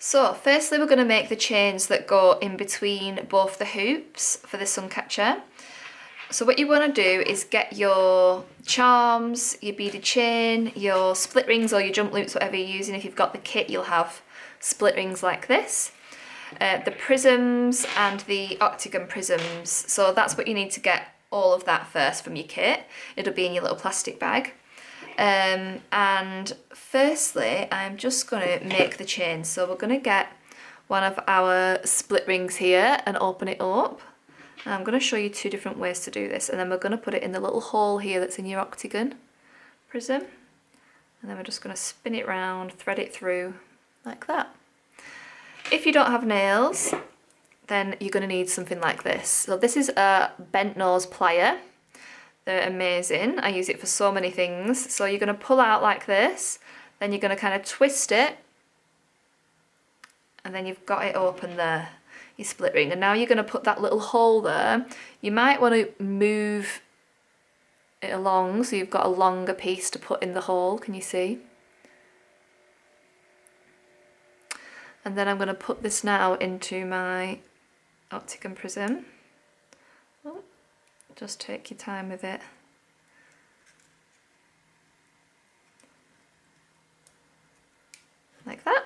So firstly we're going to make the chains that go in between both the hoops for the Suncatcher. So what you want to do is get your charms, your beaded chain, your split rings or your jump loops, whatever you're using. If you've got the kit, you'll have split rings like this. The prisms and the octagon prisms. So that's what you need to get all of that first from your kit. It'll be in your little plastic bag. And firstly, I'm just going to make the chain. So we're going to get one of our split rings here and open it up. And I'm going to show you two different ways to do this. And then we're going to put it in the little hole here that's in your octagon prism. And then we're just going to spin it round, thread it through like that. If you don't have nails, then you're going to need something like this. So this is a bent nose plier. They're amazing. I use it for so many things. So you're going to pull out like this, then you're going to kind of twist it, and then you've got it open there, your split ring. And now you're going to put that little hole there. You might want to move it along so you've got a longer piece to put in the hole. Can you see? And then I'm going to put this now into my octagon prism. Oh, just take your time with it. Like that.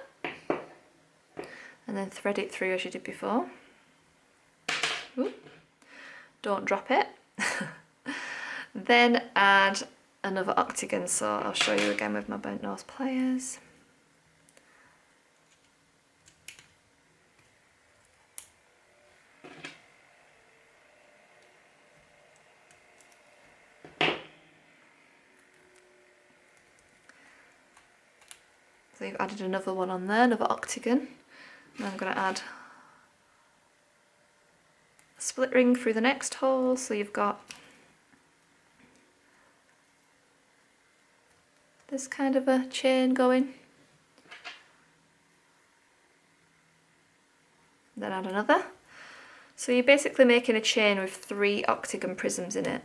And then thread it through as you did before. Ooh. Don't drop it. Then add another octagon, so I'll show you again with my bent nose pliers. So you've added another one on there, another octagon. And I'm going to add a split ring through the next hole, so you've got this kind of a chain going. Then add another. So you're basically making a chain with 3 octagon prisms in it.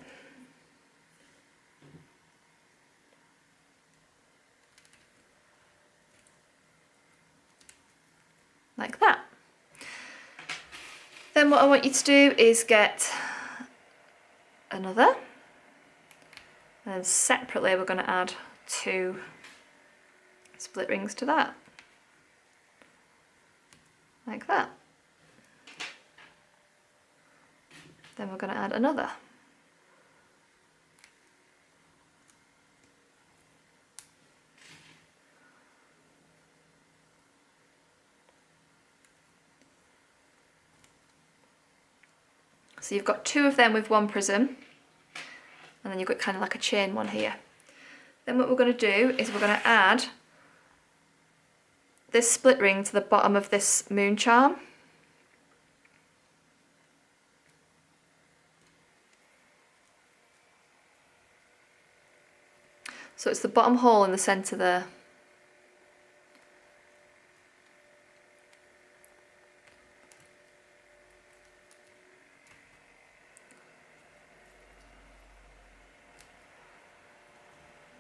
Like that. Then what I want you to do is get another, and separately we're going to add 2 split rings to that, like that. Then we're going to add another. So you've got 2 of them with 1 prism, and then you've got kind of like a chain one here. Then what we're going to do is we're going to add this split ring to the bottom of this moon charm. So it's the bottom hole in the centre there.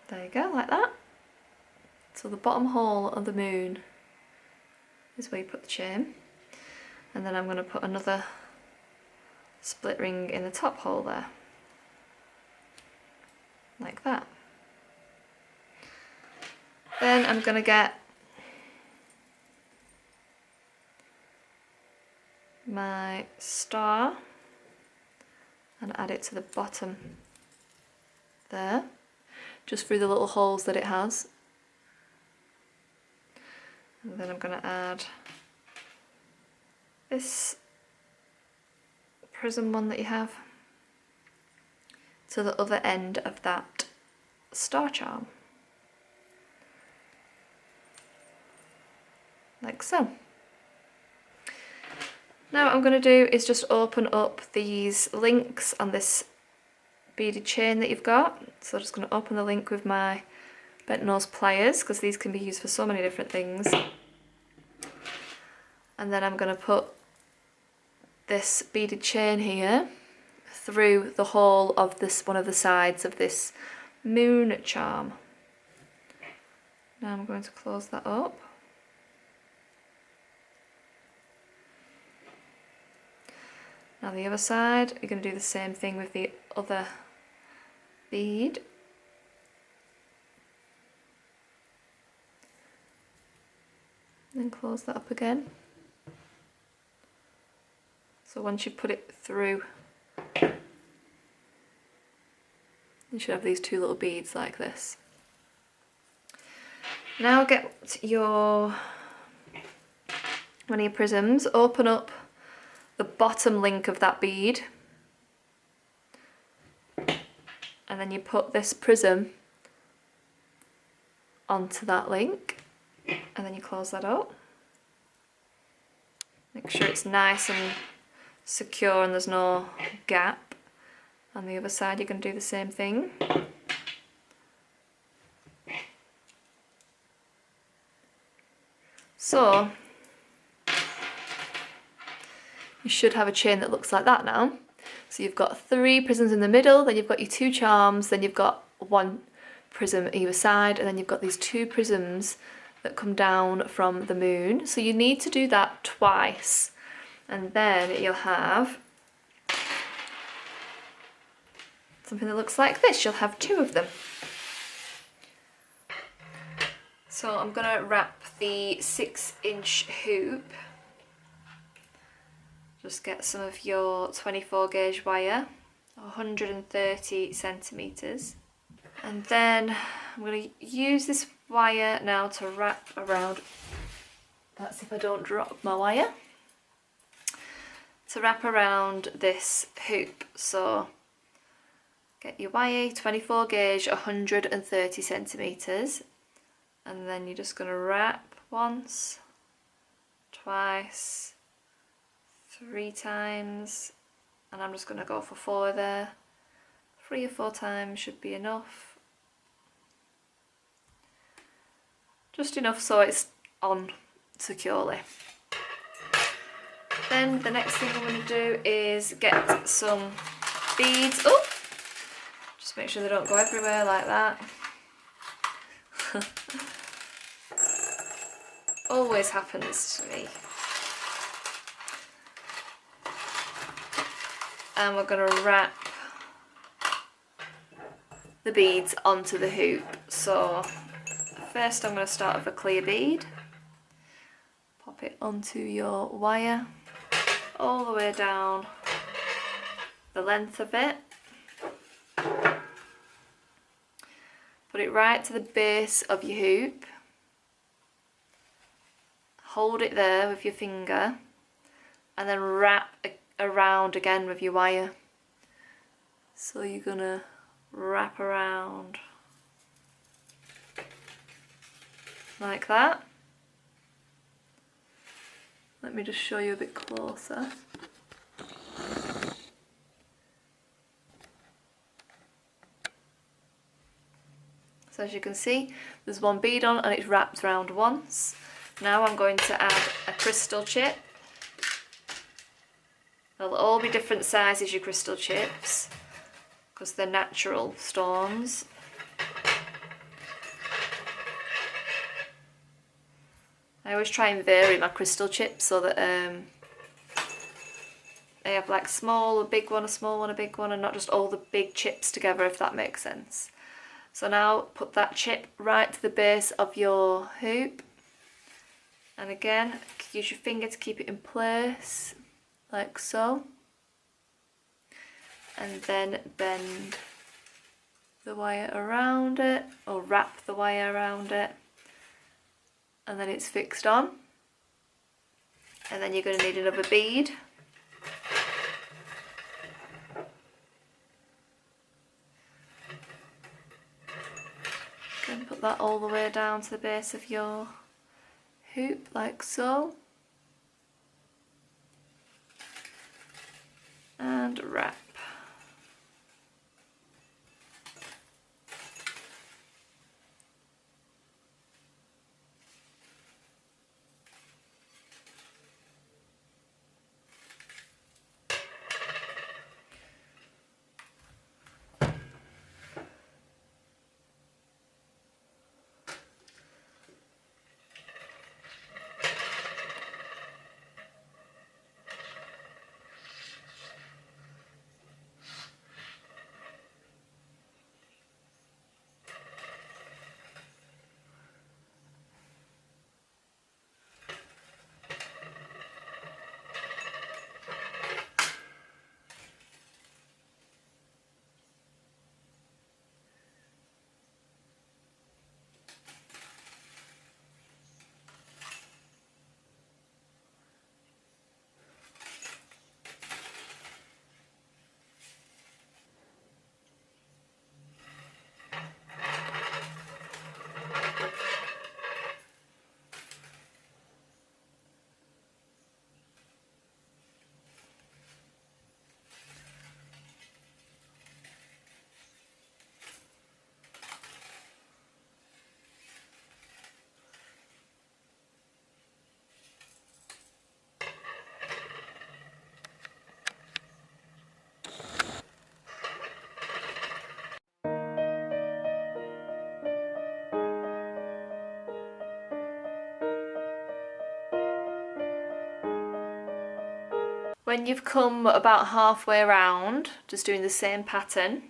There you go, like that. So the bottom hole of the moon is where you put the chain. And then I'm going to put another split ring in the top hole there. Like that. Then I'm going to get my star and add it to the bottom there, just through the little holes that it has. And then I'm going to add this prism one that you have to the other end of that star charm. Like so. Now what I'm going to do is just open up these links on this beaded chain that you've got. So I'm just going to open the link with my bent nose pliers, because these can be used for so many different things. And then I'm going to put this beaded chain here through the hole of this one of the sides of this moon charm. Now I'm going to close that up. And the other side, you're going to do the same thing with the other bead. Then close that up again. So once you put it through, you should have these two little beads like this. Now get one of your prisms, open up the bottom link of that bead, and then you put this prism onto that link, and then you close that up. Make sure it's nice and secure and there's no gap. On the other side you're going to do the same thing. So you should have a chain that looks like that now. So you've got 3 prisms in the middle, then you've got your 2 charms, then you've got 1 prism either side, and then you've got these 2 prisms that come down from the moon. So you need to do that twice, and then you'll have something that looks like this. You'll have 2 of them. So I'm going to wrap the 6-inch hoop. Just get some of your 24 gauge wire, 130 centimetres. And then I'm going to use this wire now to wrap around, that's if I don't drop my wire, to wrap around this hoop. So get your wire, 24 gauge, 130 centimetres, and then you're just going to wrap once, twice, 3 times, and I'm just going to go for 4 there. 3 or 4 times should be enough. Just enough so it's on securely. Then the next thing I'm going to do is get some beads. Oh! Just make sure they don't go everywhere like that. Always happens to me. And we're going to wrap the beads onto the hoop. So first I'm going to start with a clear bead. Pop it onto your wire all the way down the length of it. Put it right to the base of your hoop. Hold it there with your finger and then wrap around again with your wire. So you're gonna wrap around like that. Let me just show you a bit closer. So as you can see, there's 1 bead on and it's wrapped around once. Now I'm going to add a crystal chip. They'll all be different sizes, your crystal chips, because they're natural stones. I always try and vary my crystal chips so that I have like small, a big one, a small one, a big one, and not just all the big chips together, if that makes sense. So now put that chip right to the base of your hoop. And again, use your finger to keep it in place, like so. And then bend the wire around it, or wrap the wire around it. And then it's fixed on. And then you're going to need another bead. Again, put that all the way down to the base of your hoop, like so. And wrap. When you've come about halfway around, just doing the same pattern,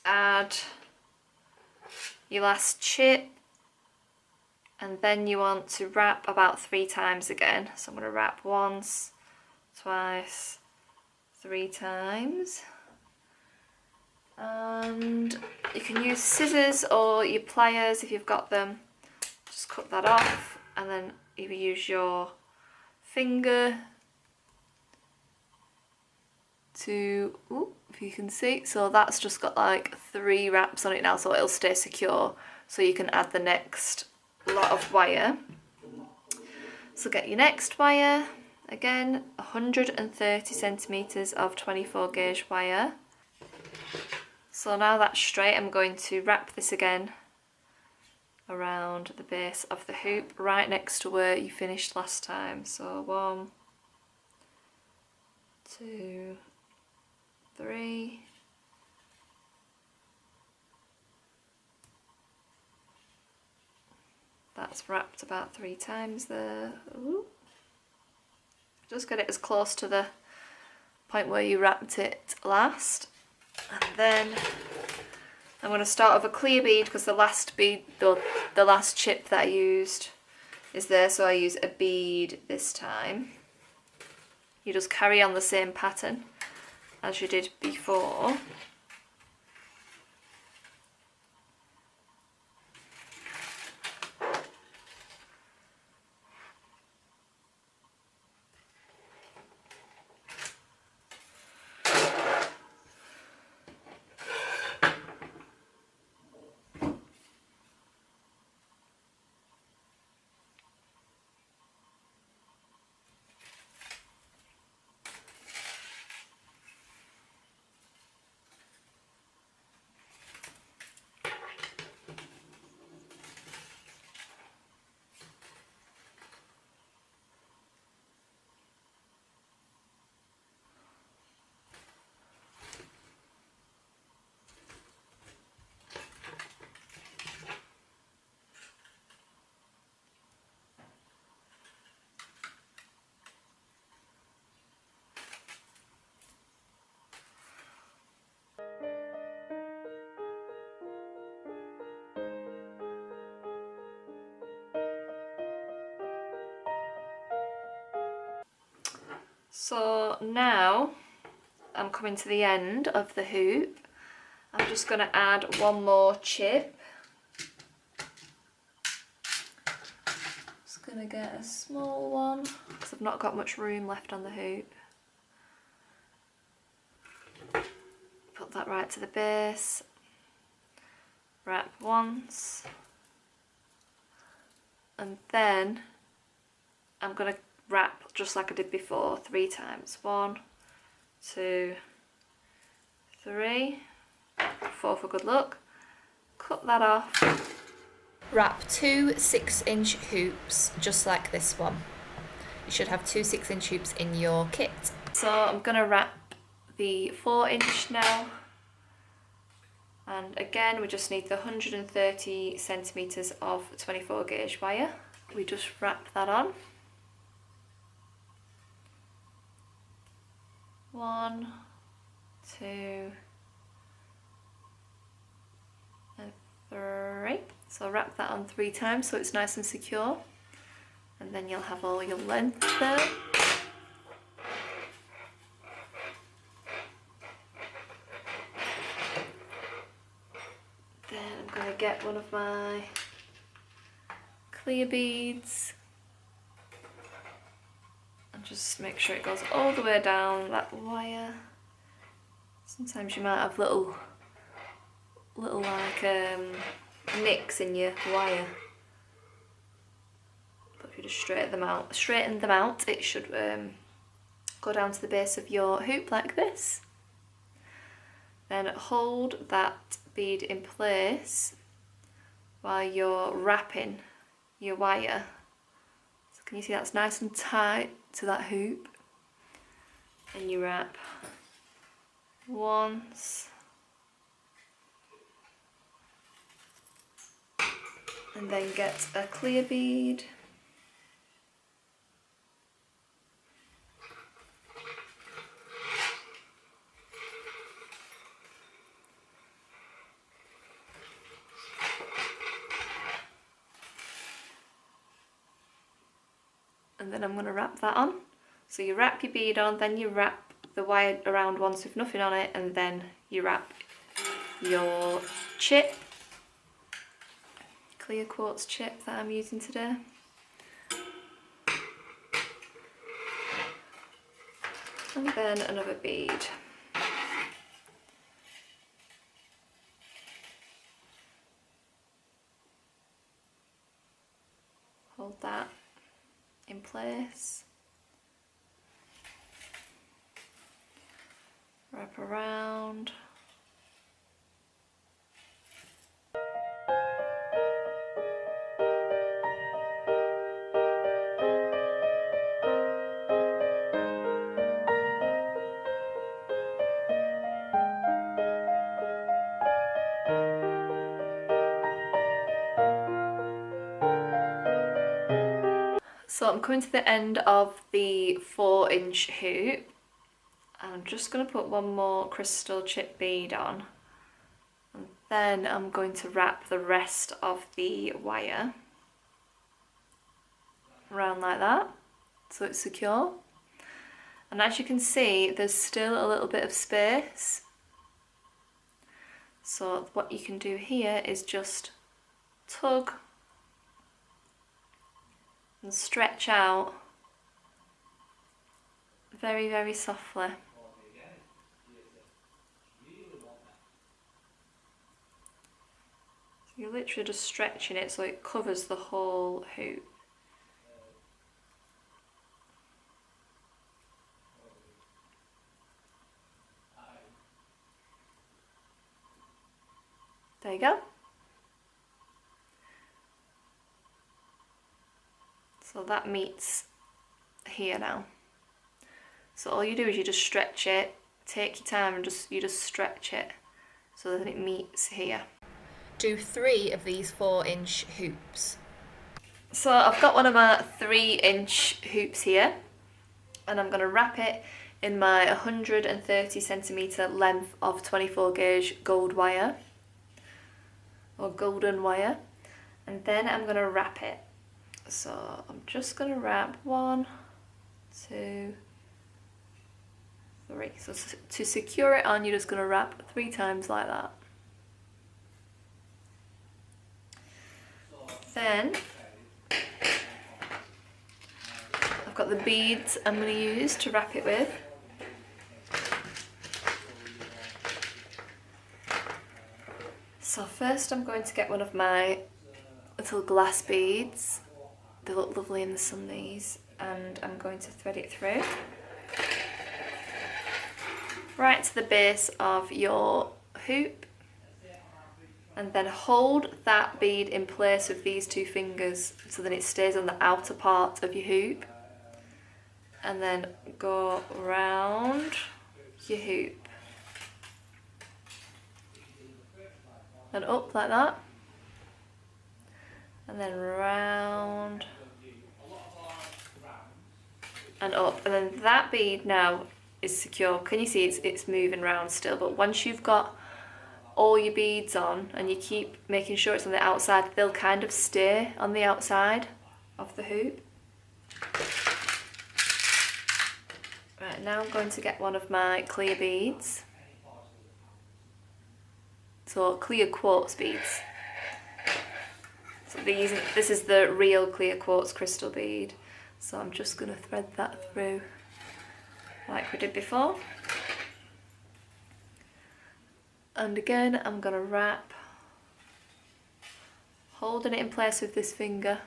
add your last chip, and then you want to wrap about 3 times again. So I'm going to wrap once, twice, 3 times. And you can use scissors or your pliers if you've got them. Just cut that off, and then either use your finger to, if you can see, so that's just got like 3 wraps on it now, so it'll stay secure, so you can add the next lot of wire. So get your next wire, again 130 centimeters of 24 gauge wire. So now that's straight, I'm going to wrap this again around the base of the hoop, right next to where you finished last time. So 1, 2, 3. That's wrapped about 3 times there. Ooh. Just get it as close to the point where you wrapped it last. And then I'm going to start with a clear bead, because the last bead, the last chip that I used is there, so I use a bead this time. You just carry on the same pattern as you did before. So now I'm coming to the end of the hoop. I'm just going to add one more chip. Just going to get a small one because I've not got much room left on the hoop. Put that right to the base. Wrap once. And then I'm going to wrap just like I did before 3 times. 1, 2, 3, 4 for good luck. Cut that off. Wrap 2 6-inch hoops just like this one. You should have 2 6-inch hoops in your kit. So I'm going to wrap the 4-inch now. And again, we just need the 130 centimeters of 24 gauge wire. We just wrap that on. 1, 2, and 3. So wrap that on 3 times so it's nice and secure. And then you'll have all your length there. Then I'm going to get one of my clear beads and just make sure it goes all the way down that wire. Sometimes you might have little like nicks in your wire, but if you just straighten them out, it should go down to the base of your hoop like this. Then hold that bead in place while you're wrapping your wire. So can you see that's nice and tight to that hoop? And you wrap once, and then get a clear bead and then I'm going to wrap that on. So you wrap your bead on, then you wrap the wire around once with nothing on it, and then you wrap your chip, clear quartz chip that I'm using today. And then another bead. Hold that in place. Wrap around. So I'm coming to the end of the 4-inch hoop. I'm just going to put one more crystal chip bead on, and then I'm going to wrap the rest of the wire around like that so it's secure. And as you can see, there's still a little bit of space, so what you can do here is just tug and stretch out very, very softly. You're literally just stretching it so it covers the whole hoop. There you go. So that meets here now. So all you do is you just stretch it, take your time, and you just stretch it so that it meets here. Do 3 of these 4-inch hoops. So I've got one of my 3-inch hoops here, and I'm going to wrap it in my 130cm length of 24 gauge gold wire, or golden wire, and then I'm going to wrap it. So I'm just going to wrap 1, 2, 3. So to secure it on, you're just going to wrap 3 times like that. Then I've got the beads I'm going to use to wrap it with. So first I'm going to get one of my little glass beads. They look lovely in the sun, these, and I'm going to thread it through right to the base of your hoop, and then hold that bead in place with these 2 fingers so that it stays on the outer part of your hoop, and then go round your hoop and up like that, and then round and up, and then that bead now is secure. Can you see it's moving around still? But once you've got all your beads on and you keep making sure it's on the outside, they'll kind of stay on the outside of the hoop. Right, now I'm going to get one of my clear beads. So clear quartz beads. So this is the real clear quartz crystal bead. So I'm just going to thread that through like we did before. And again, I'm going to wrap, holding it in place with this finger.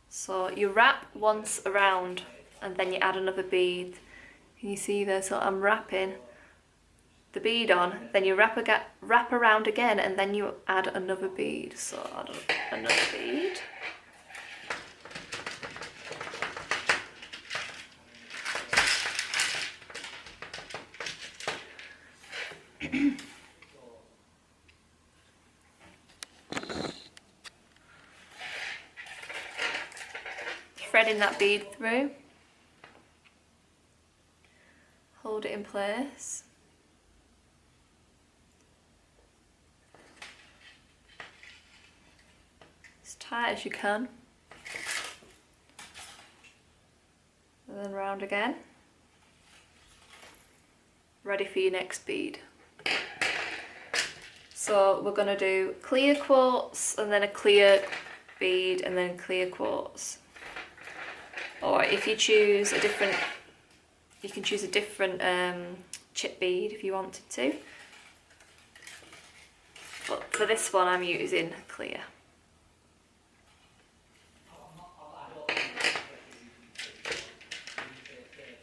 So you wrap once around and then you add another bead. Can you see there? So I'm wrapping the bead on, then you wrap around again, and then you add another bead. So add another bead. Threading that bead through, hold it in place, tight as you can. And then round again. Ready for your next bead. So we're going to do clear quartz and then a clear bead and then clear quartz. Or if you choose a different, you can choose a different chip bead if you wanted to. But for this one I'm using clear.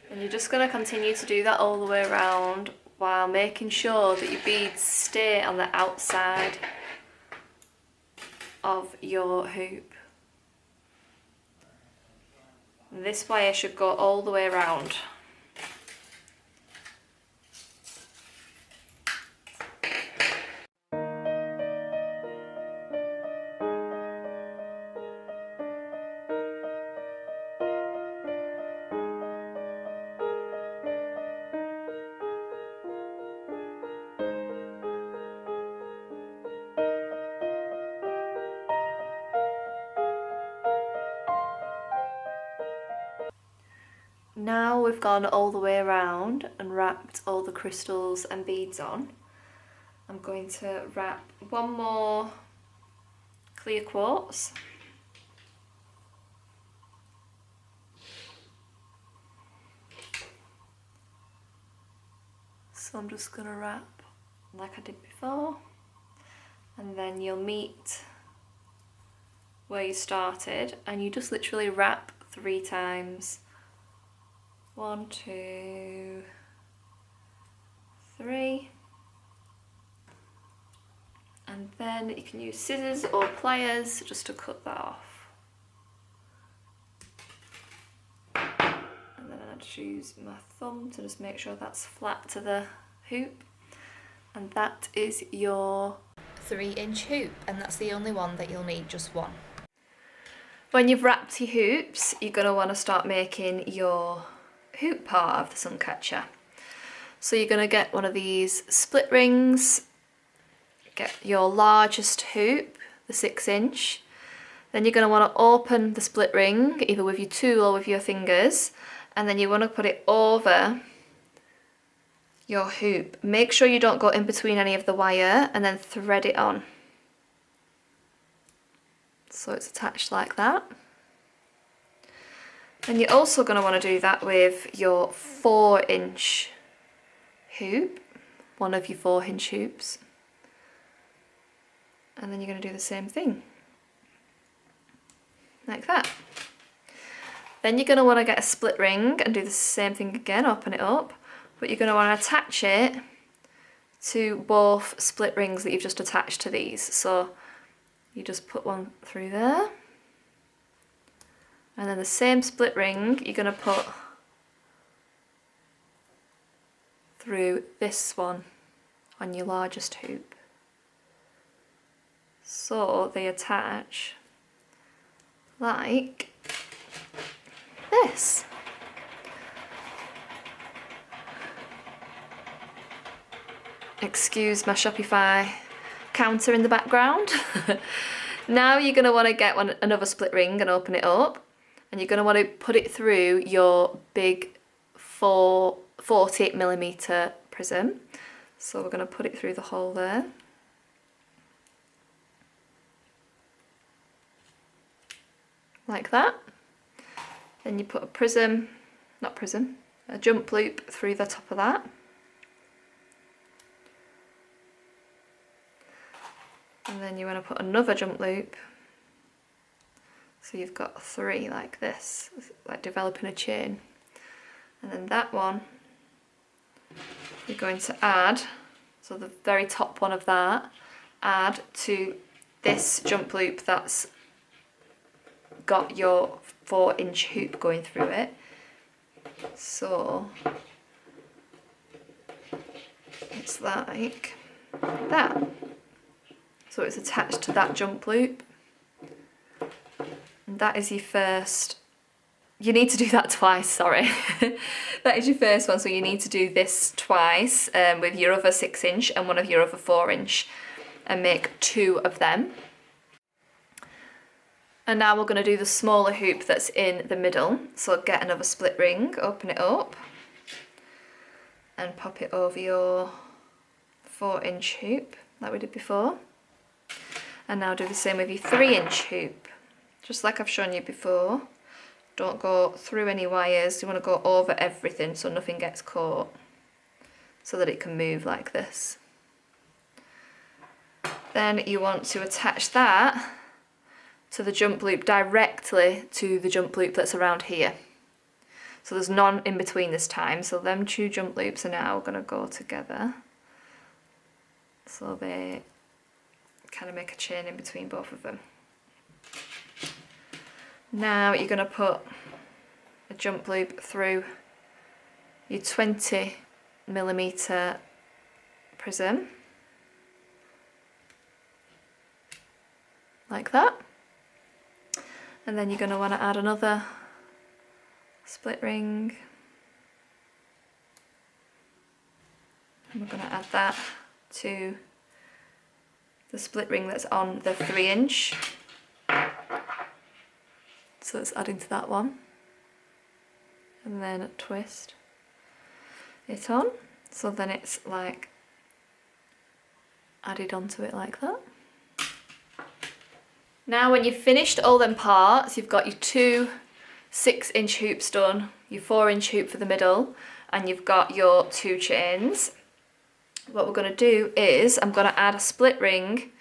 And you're just going to continue to do that all the way around while making sure that your beads stay on the outside of your hoop. And this wire should go all the way around. Now we've gone all the way around and wrapped all the crystals and beads on, I'm going to wrap one more clear quartz. So I'm just going to wrap like I did before, and then you'll meet where you started and you just literally wrap 3 times. 1, 2, 3, and then you can use scissors or pliers just to cut that off. And then I just use my thumb to just make sure that's flat to the hoop, and that is your 3-inch hoop, and that's the only one that you'll need, just one. When you've wrapped your hoops, you're going to want to start making your hoop part of the Suncatcher. So you're going to get one of these split rings, get your largest hoop, the 6-inch, then you're going to want to open the split ring either with your tool or with your fingers, and then you want to put it over your hoop. Make sure you don't go in between any of the wire, and then thread it on. So it's attached like that. And you're also going to want to do that with your 4-inch hoop, one of your 4-inch hoops. And then you're going to do the same thing, like that. Then you're going to want to get a split ring and do the same thing again, open it up, but you're going to want to attach it to both split rings that you've just attached to these. So you just put one through there. And then the same split ring you're going to put through this one on your largest hoop. So they attach like this. Excuse my Shopify counter in the background. Now you're going to want to get another split ring and open it up. And you're going to want to put it through your big 48mm prism. So we're going to put it through the hole there. Like that. Then you put a jump loop through the top of that. And then you want to put another jump loop. So you've got 3 like this, like developing a chain. And then that one, you're going to add, so the very top one of that, add to this jump loop that's got your 4-inch hoop going through it. So it's like that. So it's attached to that jump loop. And that is your first, you need to do that twice, sorry. That is your first one, so you need to do this twice with your other 6-inch and one of your other 4-inch and make 2 of them. And now we're going to do the smaller hoop that's in the middle. So get another split ring, open it up, and pop it over your 4-inch hoop like we did before. And now do the same with your 3-inch hoop, just like I've shown you before. Don't go through any wires, you want to go over everything so nothing gets caught, so that it can move like this. Then you want to attach that to the jump loop directly to the jump loop that's around here. So there's none in between this time, so them 2 jump loops are now going to go together. So they kind of make a chain in between both of them. Now you're going to put a jump loop through your 20mm prism, like that. And then you're going to want to add another split ring. And we're going to add that to the split ring that's on the 3-inch. So it's adding to that one. And then twist it on. So then it's like added onto it like that. Now when you've finished all them parts, you've got your 2 6-inch hoops done, your 4-inch hoop for the middle, and you've got your 2 chains. What we're going to do is I'm going to add a split ring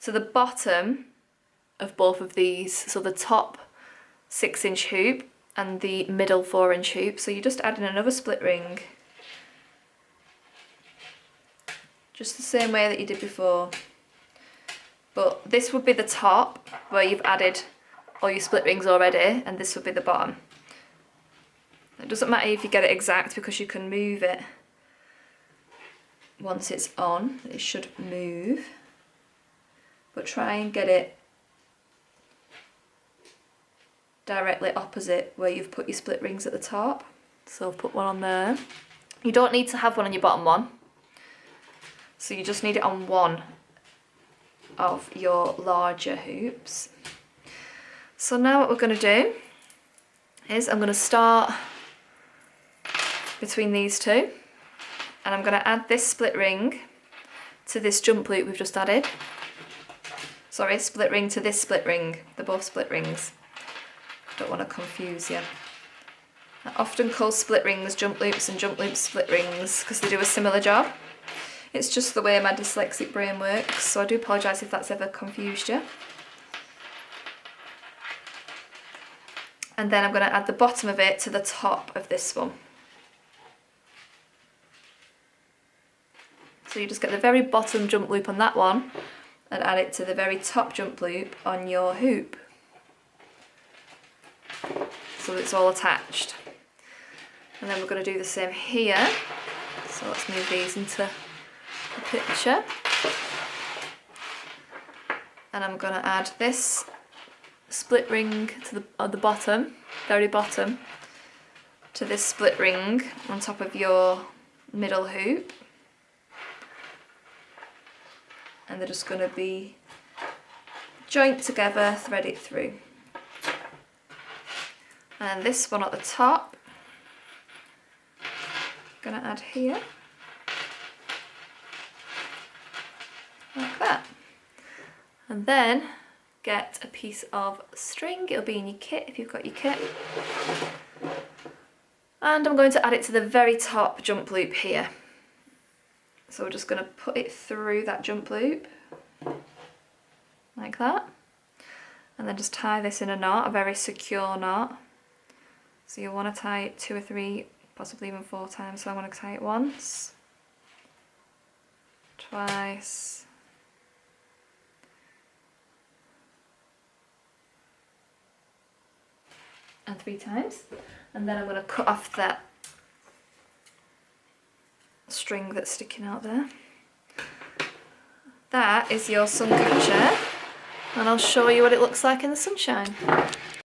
to the bottom of both of these, so the top 6-inch hoop and the middle 4-inch hoop. So you're just adding another split ring, just the same way that you did before. But this would be the top where you've added all your split rings already, and this would be the bottom. It doesn't matter if you get it exact because you can move it. Once it's on, it should move. But try and get it directly opposite where you've put your split rings at the top. So put one on there. You don't need to have one on your bottom one. So you just need it on one of your larger hoops. So now what we're going to do is I'm going to start between these 2, and I'm going to add this split ring to this jump loop we've just added. Sorry, split ring to this split ring. They're both split rings. Don't want to confuse you. I often call split rings jump loops and jump loops split rings because they do a similar job. It's just the way my dyslexic brain works, so I do apologise if that's ever confused you. And then I'm going to add the bottom of it to the top of this one. So you just get the very bottom jump loop on that one and add it to the very top jump loop on your hoop. So it's all attached. And then we're going to do the same here. So let's move these into the picture. And I'm going to add this split ring to the bottom, very bottom, to this split ring on top of your middle hoop. And they're just going to be joined together, thread it through. And this one at the top, I'm going to add here, like that. And then get a piece of string, it'll be in your kit if you've got your kit. And I'm going to add it to the very top jump loop here. So we're just going to put it through that jump loop, like that. And then just tie this in a knot, a very secure knot. So you'll want to tie it 2 or 3, possibly even 4 times. So I'm going to tie it once, twice, and 3 times. And then I'm going to cut off that string that's sticking out there. That is your Suncatcher, and I'll show you what it looks like in the sunshine.